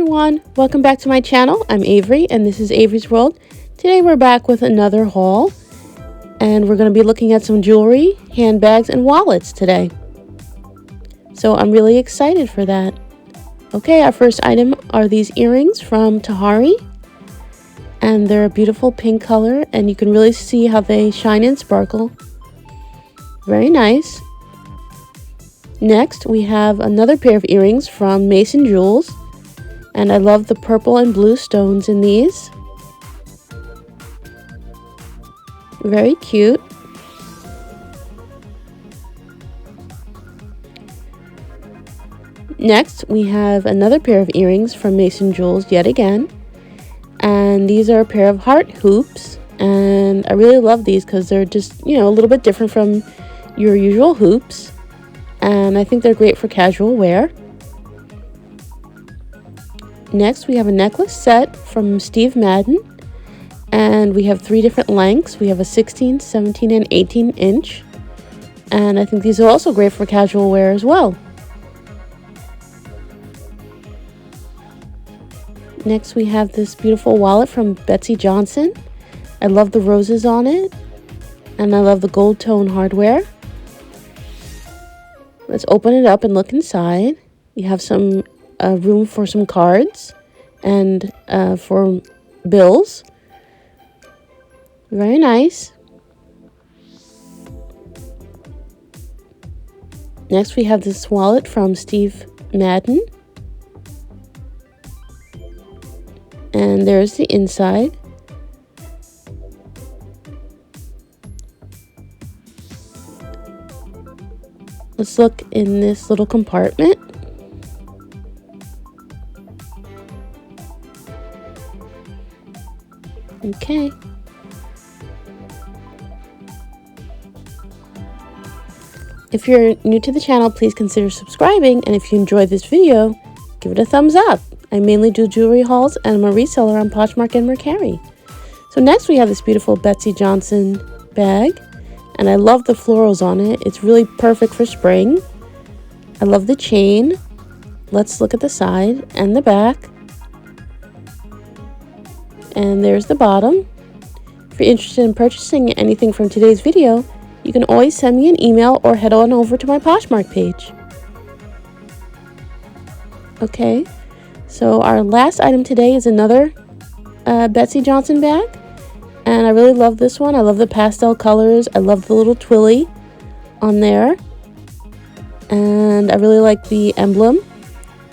everyone, welcome back to my channel. I'm Avery and this is Avery's World. Today we're back with another haul and we're going to be looking at some jewelry, handbags, and wallets today. So I'm really excited for that. Okay, our first item are these earrings from Tahari and they're a beautiful pink color and you can really see how they shine and sparkle. Very nice. Next, we have another pair of earrings from Mason Jewels, and I love the purple and blue stones in these. Very cute. Next, we have another pair of earrings from Mason Jewels yet again, and these are a pair of heart hoops, and I really love these because they're just, a little bit different from your usual hoops. And I think they're great for casual wear. Next, we have a necklace set from Steve Madden. And we have 3 different lengths. We have a 16, 17, and 18 inch. And I think these are also great for casual wear as well. Next, we have this beautiful wallet from Betsy Johnson. I love the roses on it. And I love the gold tone hardware. Let's open it up and look inside. You have some room for some cards and for bills. Very nice. Next, we have this wallet from Steve Madden. And there's the inside. Let's look in this little compartment. Okay. If you're new to the channel, please consider subscribing, and if you enjoyed this video, give it a thumbs up. I mainly do jewelry hauls and I'm a reseller on Poshmark and Mercari. So next we have this beautiful Betsy Johnson bag. And I love the florals on it. It's really perfect for spring. I love the chain. Let's look at the side and the back. And there's the bottom. If you're interested in purchasing anything from today's video, you can always send me an email or head on over to my Poshmark page. Okay, so our last item today is another Betsy Johnson bag. And I really love this one. I love the pastel colors. I love the little twilly on there. And I really like the emblem.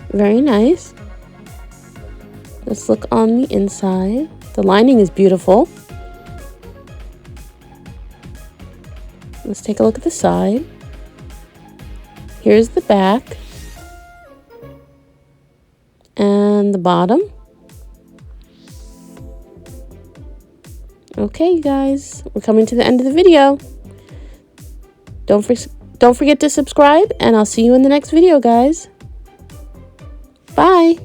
Very nice. Let's look on the inside. The lining is beautiful. Let's take a look at the side. Here's the back. And the bottom. Okay, you guys, we're coming to the end of the video. Don't forget to subscribe, and I'll see you in the next video, guys. Bye.